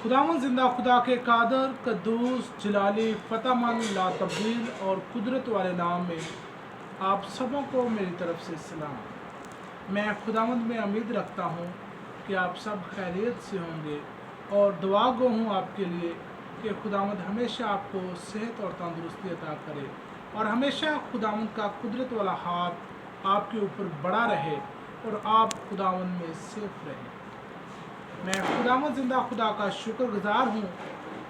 खुदावंद जिंदा खुदा के कादर कद्दूस जलाली फतेहमंद ला तब्दील और कुदरत वाले नाम में आप सबों को मेरी तरफ से सलाम। मैं खुदावंद में उम्मीद रखता हूँ कि आप सब खैरियत से होंगे और दुआ गो हूँ आपके लिए कि खुदावंद हमेशा आपको सेहत और तंदुरुस्ती अता करे और हमेशा खुदावंद का कुदरत वाला हाथ आपके ऊपर बड़ा रहे और आप खुदावंद में सेफ रहें। मैं खुदावंद जिंदा खुदा का शुक्रगुजार हूँ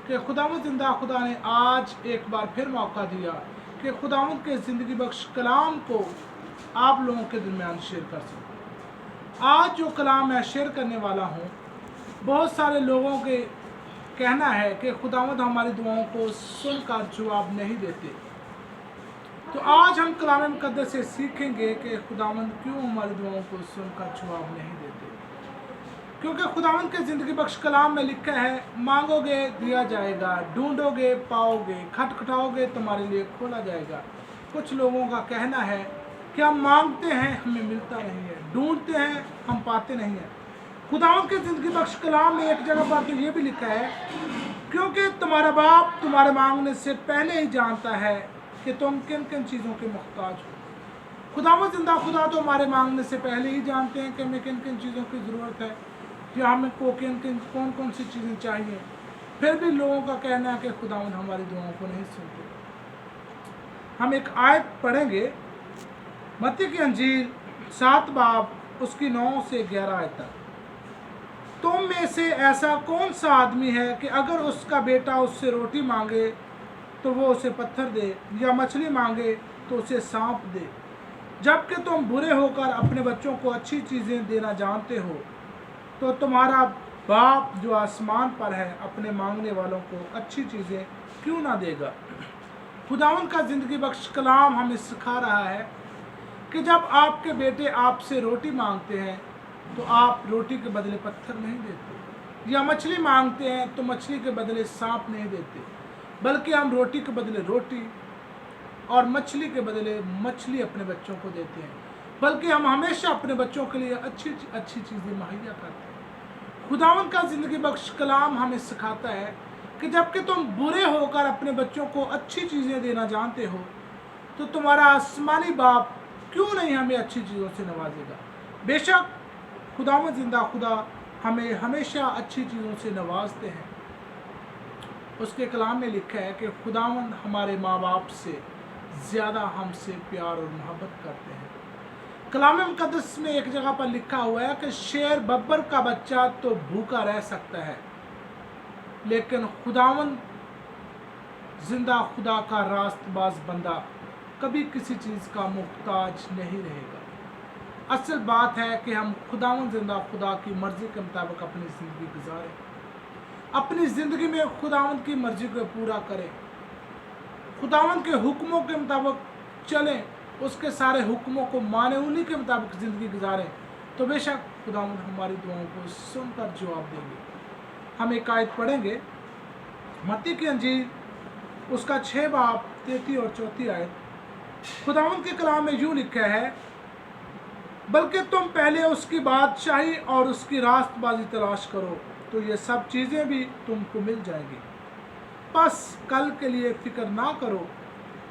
कि खुदावंद जिंदा खुदा ने आज एक बार फिर मौका दिया कि खुदावंद के ज़िंदगी बख्श कलाम को आप लोगों के दरमियान शेयर कर सकूँ। आज जो कलाम मैं शेयर करने वाला हूँ, बहुत सारे लोगों के कहना है कि खुदावंद हमारी दुआओं को सुनकर जवाब नहीं देते। तो आज हम कलाम मुकद्दस से सीखेंगे कि खुदावंद क्यों हमारी दुआओं को सुनकर जवाब नहीं देते। क्योंकि खुदावंद के ज़िंदगी बख्श कलाम में लिखा है, मांगोगे दिया जाएगा, ढूंढोगे पाओगे, खटखटाओगे तुम्हारे लिए खोला जाएगा। कुछ लोगों का कहना है कि हम मांगते हैं हमें मिलता नहीं है, ढूंढते हैं हम पाते नहीं हैं। खुदावंद के ज़िंदगी बख्श कलाम में एक जगह पर तो ये भी लिखा है, क्योंकि तुम्हारा बाप तुम्हारे मांगने से पहले ही जानता है कि तुम किन किन चीज़ों के मुख्ताज हो। खुदावंद जिंदा खुदा तो हमारे मांगने से पहले ही जानते हैं कि हमें किन किन चीज़ों की ज़रूरत है या हमें कौन कौन सी चीज़ें चाहिए। फिर भी लोगों का कहना है कि खुदावंद हमारी दुआओं को नहीं सुनते। हम एक आयत पढ़ेंगे, मत्ती की अंजील 7 बाब उसकी 9 से 11 आयत तक। तुम में से ऐसा कौन सा आदमी है कि अगर उसका बेटा उससे रोटी मांगे तो वो उसे पत्थर दे, या मछली मांगे तो उसे सांप दे। जबकि तुम बुरे होकर अपने बच्चों को अच्छी चीज़ें देना जानते हो, तो तुम्हारा बाप जो आसमान पर है अपने मांगने वालों को अच्छी चीज़ें क्यों ना देगा। खुदावंद का ज़िंदगी बख्श कलाम हमें सिखा रहा है कि जब आपके बेटे आपसे रोटी मांगते हैं तो आप रोटी के बदले पत्थर नहीं देते, या मछली मांगते हैं तो मछली के बदले सांप नहीं देते, बल्कि हम रोटी के बदले रोटी और मछली के बदले मछली अपने बच्चों को देते हैं, बल्कि हम हमेशा अपने बच्चों के लिए अच्छी अच्छी चीज़ें मुहैया करते हैं। खुदावंद का ज़िंदगी बख्श कलाम हमें सिखाता है कि जबकि तुम बुरे होकर अपने बच्चों को अच्छी चीज़ें देना जानते हो, तो तुम्हारा आसमानी बाप क्यों नहीं हमें अच्छी चीज़ों से नवाजेगा। बेशक खुदावंद जिंदा खुदा हमें हमेशा अच्छी चीज़ों से नवाजते हैं। उसके कलाम में लिखा है कि खुदावंद हमारे माँ बाप से ज़्यादा हमसे प्यार और मोहब्बत करते हैं। कलाम मुकद्दस में एक जगह पर लिखा हुआ है कि शेर बब्बर का बच्चा तो भूखा रह सकता है, लेकिन खुदावंद जिंदा खुदा का रास्तबाज बंदा कभी किसी चीज़ का मुख्ताज नहीं रहेगा। असल बात है कि हम खुदावंद जिंदा खुदा की मर्ज़ी के मुताबिक अपनी ज़िंदगी गुजारें, अपनी ज़िंदगी में खुदावंद की मर्ज़ी को पूरा करें, खुदावंद के हुक्मों के मुताबिक चलें, उसके सारे हुक्मों को माने, उन्हीं के मुताबिक ज़िंदगी गुजारें, तो बेशक खुदावंद हमारी दुआओं को सुनकर जवाब देंगे। हम एक आयत पढ़ेंगे, मत्ती की अंजील उसका 6 बाब 33 और 34 आयत। खुदावंद के कलाम में यूँ लिखा है, बल्कि तुम पहले उसकी बादशाही और उसकी रास्तबाजी तलाश करो तो ये सब चीज़ें भी तुमको मिल जाएंगी। बस कल के लिए फिक्र ना करो,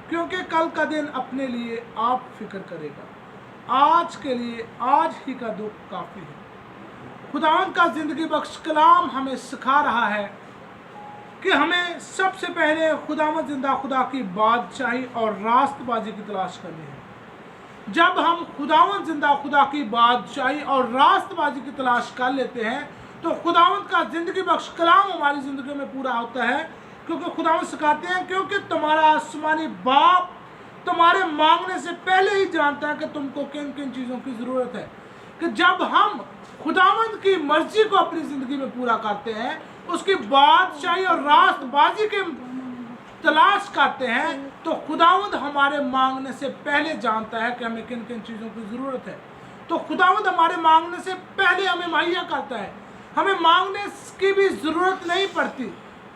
क्योंकि कल का दिन अपने लिए आप फिक्र करेगा। आज के लिए आज ही का दुख काफ़ी है। खुदावंद का ज़िंदगी बख्श कलाम हमें सिखा रहा है कि हमें सबसे पहले खुदावंद जिंदा खुदा की बादशाही और रास्तबाजी की तलाश करनी है। जब हम खुदावंद जिंदा खुदा की बादशाही और रास्तबाजी की तलाश कर लेते हैं तो खुदावंद का ज़िंदगी बख्श कलाम हमारी ज़िंदगी में पूरा होता है, क्योंकि खुदावंद सिखाते हैं क्योंकि तुम्हारा आसमानी बाप तुम्हारे मांगने से पहले ही जानता है कि तुमको किन किन चीज़ों की ज़रूरत है। कि जब हम खुदावंद की मर्ज़ी को अपनी ज़िंदगी में पूरा करते हैं, उसकी बादशाही और रास्तबाजी के तलाश करते हैं, तो खुदावंद हमारे मांगने से पहले जानता है कि हमें किन किन चीज़ों की ज़रूरत है। तो खुदावंद हमारे मांगने से पहले हमें मुहैया करता है, हमें मांगने की भी ज़रूरत नहीं पड़ती।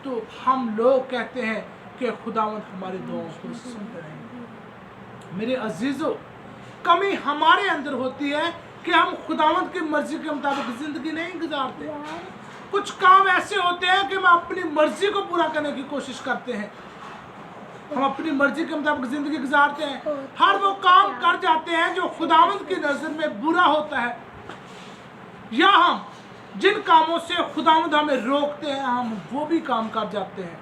तो हम लोग कहते हैं कि खुदावंद हमारी दुआओं को सुनते रहेंगे। मेरे अजीज़ों, कमी हमारे अंदर होती है कि हम खुदावंद की मर्ज़ी के मुताबिक ज़िंदगी नहीं गुजारते। कुछ काम ऐसे होते हैं कि हम अपनी मर्जी को पूरा करने की कोशिश करते हैं, हम अपनी मर्जी के मुताबिक जिंदगी गुजारते हैं, हर वो काम कर जाते हैं जो खुदावंद की नज़र में बुरा होता है, या हम जिन कामों से खुदावंद हमें रोकते हैं हम वो भी काम कर जाते हैं।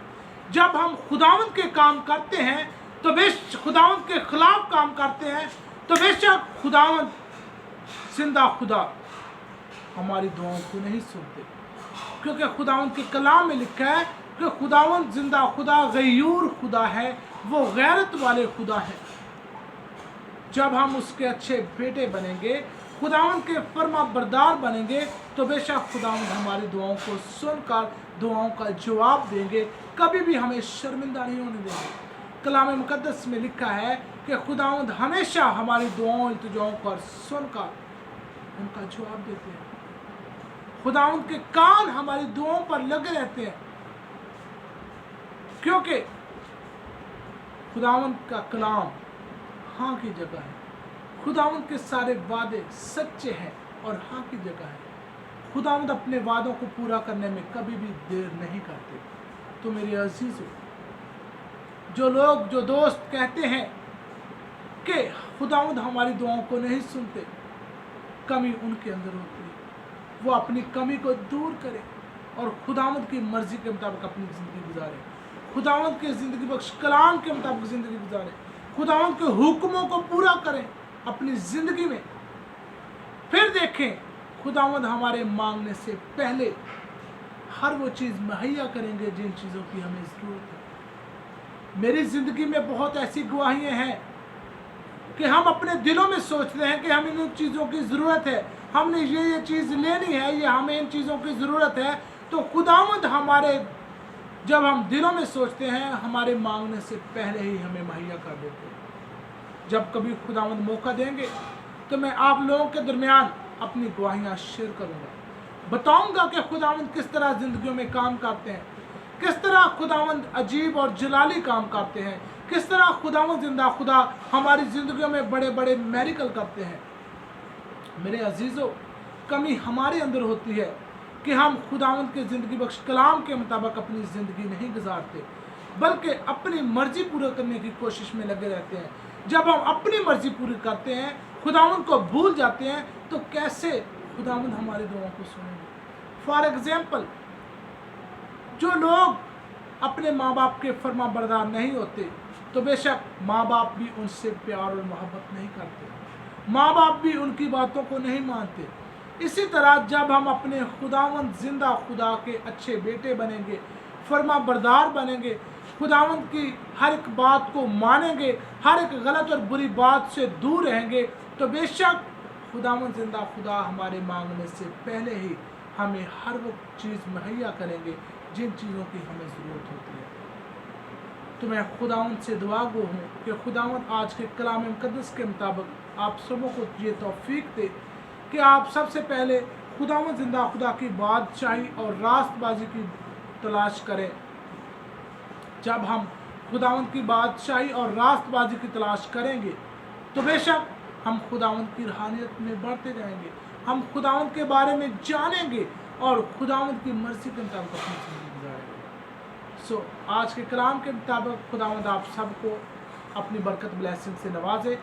जब हम खुदावंद के काम करते हैं तो बेशक खुदावंद के खिलाफ काम करते हैं तो बेशक खुदावंद जिंदा खुदा हमारी दुआओं को नहीं सुनते, क्योंकि खुदावंद के कलाम में लिखा है कि खुदावंद जिंदा खुदा गयूर खुदा है, वो गैरत वाले खुदा है। जब हम उसके अच्छे बेटे बनेंगे, खुदावंद के फर्मा बरदार बनेंगे, तो बेशक खुदावंद हमारी दुआओं को सुनकर दुआओं का जवाब देंगे, कभी भी हमें शर्मिंदा नहीं होने देंगे। कलाम मुकद्दस में लिखा है कि खुदावंद हमेशा हमारी दुआओं इल्तिजाओं पर सुनकर उनका जवाब देते हैं। खुदावंद के कान हमारी दुआओं पर लगे रहते हैं, क्योंकि खुदावंद का कलाम हाँ की जगह है। खुदावंद के सारे वादे सच्चे हैं और हाँ की जगह है। खुदावंद अपने वादों को पूरा करने में कभी भी देर नहीं करते। तो मेरे अजीजों, जो दोस्त कहते हैं कि खुदावंद हमारी दुआओं को नहीं सुनते, कमी उनके अंदर होती है। वो अपनी कमी को दूर करें और खुदावंद की मर्जी के मुताबिक अपनी ज़िंदगी गुजारें, खुदावंद के ज़िंदगी बख्श कलाम के मुताबिक ज़िंदगी गुजारें, खुदावंद के हुक्मों को पूरा करें अपनी ज़िंदगी में। फिर देखें खुदावंद हमारे मांगने से पहले हर वो चीज़ मुहैया करेंगे जिन चीज़ों की हमें ज़रूरत है। मेरी ज़िंदगी में बहुत ऐसी गवाहियाँ हैं कि हम अपने दिलों में सोचते हैं कि हमें इन चीज़ों की ज़रूरत है, हमने ये चीज़ लेनी है, ये हमें इन चीज़ों की ज़रूरत है। तो खुदावंद हमारे, जब हम दिलों में सोचते हैं, हमारे मांगने से पहले ही हमें मुहैया कर देते हैं। जब कभी खुदावंद मौका देंगे तो मैं आप लोगों के दरमियान अपनी गवाहियाँ शेयर करूँगा, बताऊँगा कि खुदावंद किस तरह ज़िंदगियों में काम करते हैं, किस तरह खुदावंद अजीब और जलाली काम करते हैं, किस तरह खुदावंद जिंदा खुदा हमारी ज़िंदगियों में बड़े बड़े मेरिकल करते हैं। मेरे अजीज़ों, कमी हमारे अंदर होती है कि हम खुदावंद के ज़िंदगी बख्श कलाम के मुताबिक अपनी ज़िंदगी नहीं गुजारते, बल्कि अपनी मर्जी पूरा करने की कोशिश में लगे रहते हैं। जब हम अपनी मर्जी पूरी करते हैं, खुदावंद को भूल जाते हैं, तो कैसे खुदावंद हमारी दुआओं को सुनेंगे। फॉर एग्जाम्पल, जो लोग अपने माँ बाप के फर्मा बरदार नहीं होते, तो बेशक माँ बाप भी उनसे प्यार और मोहब्बत नहीं करते, माँ बाप भी उनकी बातों को नहीं मानते। इसी तरह जब हम अपने खुदावंद जिंदा खुदा के अच्छे बेटे बनेंगे, फर्मा बरदार बनेंगे, खुदावंद की हर एक बात को मानेंगे, हर एक गलत और बुरी बात से दूर रहेंगे, तो बेशक खुदावंद जिंदा खुदा हमारे मांगने से पहले ही हमें हर वो चीज़ मुहैया करेंगे जिन चीज़ों की हमें ज़रूरत होती है। तो मैं खुदावंद से दुआ गो हूँ कि खुदावंद आज के कलाम मुकद्दस के मुताबिक आप सबों को ये तौफीक दे कि आप सबसे पहले खुदावंद जिंदा खुदा की बादशाही और रास्तबाजी की तलाश करें। जब हम खुदावंद की बादशाही और रास्तबाजी की तलाश करेंगे तो बेशक हम खुदावंद की रूहानियत में बढ़ते जाएंगे, हम खुदावंद के बारे में जानेंगे और खुदावंद की मर्जी के मुताबिक अपनी ज़िंदगी गुजारेंगे। आज के कलाम के मुताबिक खुदावंद आप सबको अपनी बरकत ब्लेसिंग से नवाजे,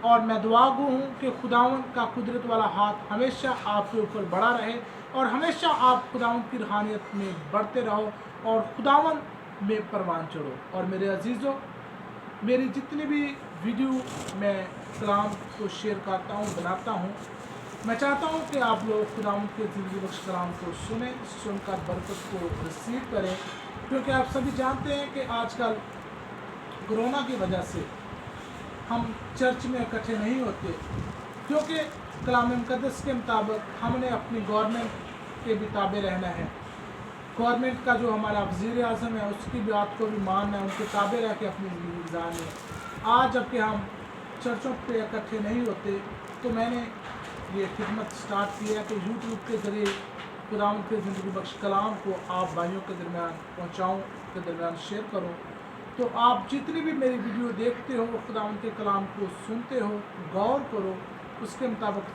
और मैं दुआ गो हूँ कि खुदावंद का कुदरत वाला हाथ हमेशा आपके ऊपर बड़ा रहे और हमेशा आप खुदावंद की रूहानियत में बढ़ते रहो और खुदावंद में परवान चढ़ो। और मेरे अजीज़ों, मेरी जितनी भी वीडियो मैं कलाम को शेयर करता हूँ, बनाता हूँ, मैं चाहता हूँ कि आप लोग खुदावंद के ज़िंदगी बख्श कलाम को सुनकर बरकत को रिसीव करें, क्योंकि आप सभी जानते हैं कि आजकल कोरोना की वजह से हम चर्च में इकट्ठे नहीं होते, क्योंकि कलाम मुकद्दस के मुताबिक हमने अपनी गवर्नमेंट के भी ताबे रहना है। गवर्नमेंट का जो हमारा वज़ीर आज़म है उसकी बात को भी मानना है, उनके ताबे रह के अपनी ज़िंदगी गुजारनी है। आज जबकि हम चर्चों पे इकट्ठे नहीं होते, तो मैंने ये खिदमत स्टार्ट की है कि यूट्यूब के ज़रिए खुदावंद के ज़िंदगी बख्श कलाम को आप भाइयों के दरमियान पहुँचाऊँ, के दरमियान शेयर करूँ। तो आप जितनी भी मेरी वीडियो देखते हो, खुदावंद के कलाम को सुनते हो, गौर करो, उसके मुताबिक